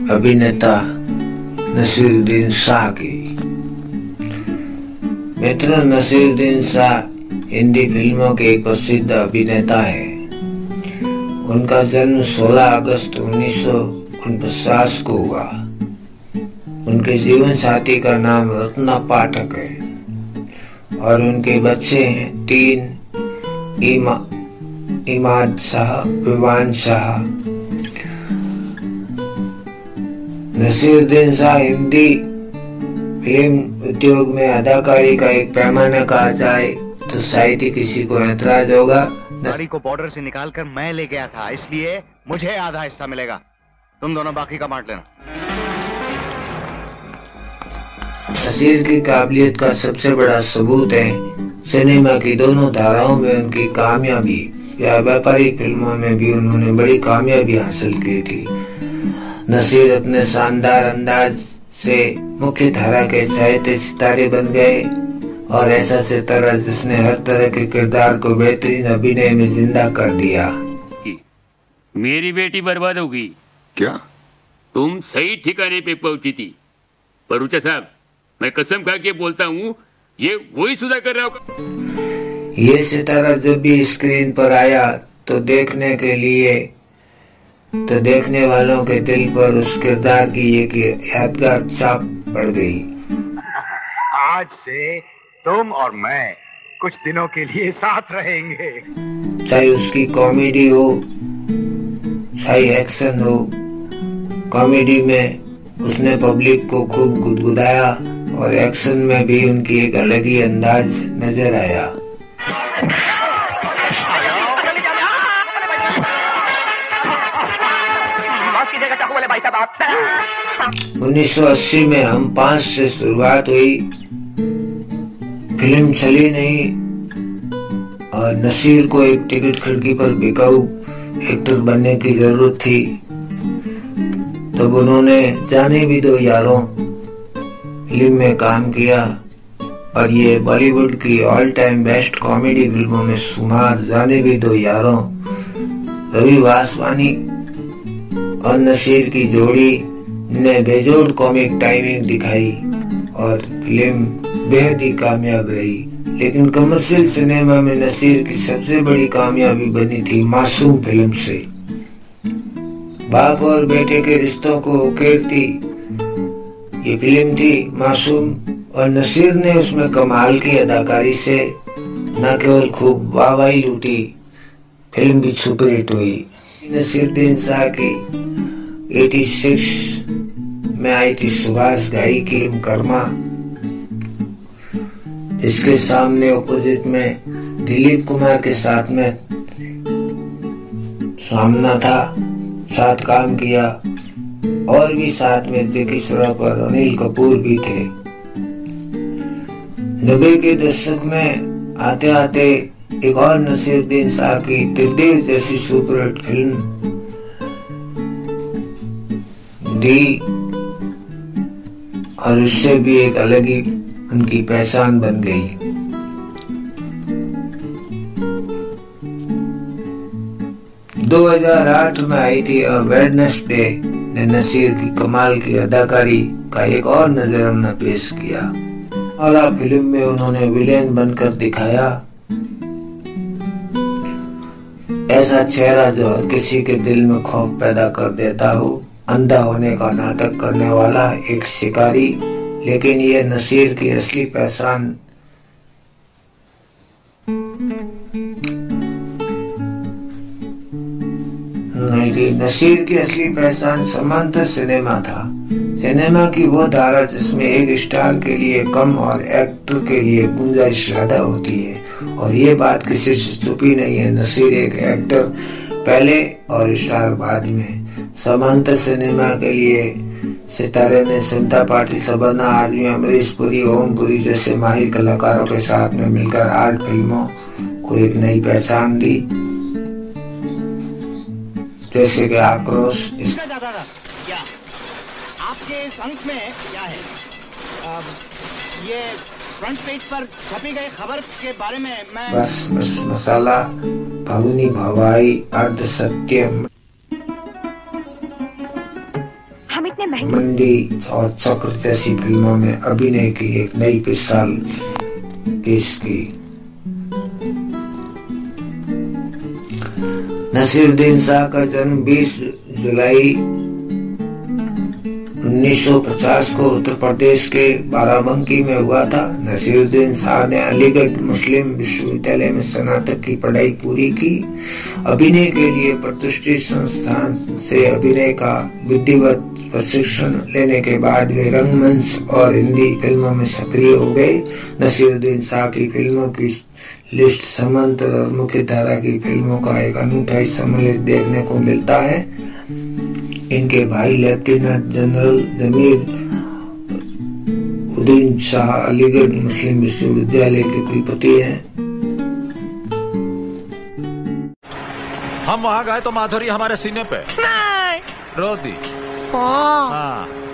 अभिनेता नसीरुद्दीन शाह की। मित्र नसीरुद्दीन शाह हिंदी फिल्मों के एक प्रसिद्ध अभिनेता हैं। उनका जन्म 16 अगस्त 1949 को हुआ। उनके जीवन साथी का नाम रत्ना पाठक है और उनके बच्चे हैं 3 इमाद शाह, विवान शाह। नसीरुद्दीन शाह हिंदी फिल्म उद्योग में अदाकारी का एक पैमाना कहा जाए तो शायद ही किसी को ऐतराज होगा। गाड़ी को बॉर्डर से निकालकर मैं ले गया था, इसलिए मुझे आधा हिस्सा मिलेगा। तुम दोनों बाकी का बांट लेना। नसीर की काबिलियत का सबसे बड़ा सबूत है सिनेमा की दोनों धाराओं में उनकी कामयाबी। या व्यापारिक फिल्मों में भी उन्होंने बड़ी कामयाबी हासिल की थी। नसीर अपने शानदार अंदाज से मुख्य धारा के साहित्य सितारे बन गए और ऐसा सितारा जिसने हर तरह के किरदार को बेहतरीन अभिनय में जिंदा कर दिया। मेरी बेटी बर्बाद होगी क्या? तुम सही ठिकाने पे पहुंची थी। परूचा साहब, मैं कसम खा के बोलता हूँ ये वही सुधा कर रहा होगा। ये सितारा जब भी स्क्रीन पर आया तो देखने वालों के दिल पर उस किरदार की एक यादगार छाप पड़ गई। आज से तुम और मैं कुछ दिनों के लिए साथ रहेंगे। चाहे उसकी कॉमेडी हो चाहे एक्शन हो, कॉमेडी में उसने पब्लिक को खूब गुदगुदाया और एक्शन में भी उनकी एक अलग ही अंदाज नजर आया। 1980 में हम 5 से शुरुआत हुई, फिल्म चली नहीं और नसीर को एक टिकट खिड़की पर बिकाऊ एक्टर बनने की जरूरत थी। तब उन्होंने जाने भी दो यारों फिल्म में काम किया और ये बॉलीवुड की ऑल टाइम बेस्ट कॉमेडी फिल्मों में शुमार। जाने भी दो यारों, रवि वासवानी और नसीर की जोड़ी ने बेजोड़ कॉमिक टाइमिंग दिखाई और फिल्म बेहद ही कामयाब रही। लेकिन कमर्शियल सिनेमा में नसीर की सबसे बड़ी कामयाबी बनी थी मासूम फिल्म से। बाप और बेटे के रिश्तों को उकेरती ये फिल्म थी मासूम और नसीर ने उसमें कमाल की अदाकारी से न केवल खूब वाहवाही लूटी, फिल्म भी सुपरहिट हुई। नसीरुद्दीन शाह की 86 में आई थी सुभाष घाई की कर्मा, इसके सामने अपोजिट में दिलीप कुमार के साथ में सामना था, साथ काम किया और भी साथ में जैकी श्रॉफ और अनिल कपूर भी थे। 90 के दशक में आते आते एक और नसीरुद्दीन शाह की त्रिदेव जैसी सुपरहिट फिल्म दी और उससे भी एक अलग ही उनकी पहचान बन गई। - 2008 में आई थी अ वेडनेसडे ने नसीर की कमाल की अदाकारी का एक और नजराना पेश किया। आला फिल्म में उन्होंने विलेन बनकर दिखाया ऐसा चेहरा जो हर किसी के दिल में खौफ पैदा कर देता हो, अंधा होने का नाटक करने वाला एक शिकारी। लेकिन ये नसीर की असली पहचान नहीं थी। नसीर की असली पहचान समांतर सिनेमा था। सिनेमा की वो धारा जिसमें एक स्टार के लिए कम और एक्टर के लिए गुंजाइश ज्यादा होती है और ये बात किसी से छुपी नहीं है। नसीर एक एक्टर पहले और स्टार बाद में। समांतर सिनेमा के लिए सितारे ने समता पाटिल, शबाना आजमी, अमरीश पुरी, ओम पुरी जैसे माहिर कलाकारों के साथ में मिलकर 8 फिल्मों को एक नई पहचान दी, जैसे कि आक्रोश। क्या आपके इस अंक में क्या है? ये फ्रंट पेज पर छपी गई खबर के बारे में मैं बस मसाला भवनी भवाई अर्ध सत्यम। हम इतने महंगे। मंडी और चक्र जैसी फिल्मों में अभिनय की एक नई मिसाल पेश की। नसीरुद्दीन शाह का जन्म 20 जुलाई 1950 को उत्तर प्रदेश के बाराबंकी में हुआ था। नसीरुद्दीन शाह ने अलीगढ़ मुस्लिम विश्वविद्यालय में स्नातक की पढ़ाई पूरी की। अभिनय के लिए प्रतिष्ठित संस्थान से अभिनय का विधिवत प्रशिक्षण लेने के बाद वे रंगमंच और हिंदी फिल्मों में सक्रिय हो गए। नसीरुद्दीन शाह की फिल्मों की लिस्ट समांतर और मुख्य धारा की फिल्मों का एक अनूठा सम्मिलित देखने को मिलता है। इनके भाई लेफ्टिनेंट जनरल जमीर उद्दीन शाह अलीगढ़ मुस्लिम विश्वविद्यालय के कुलपति हैं। हम वहाँ गए तो माधुरी हमारे सीने पे रो दी। हाँ।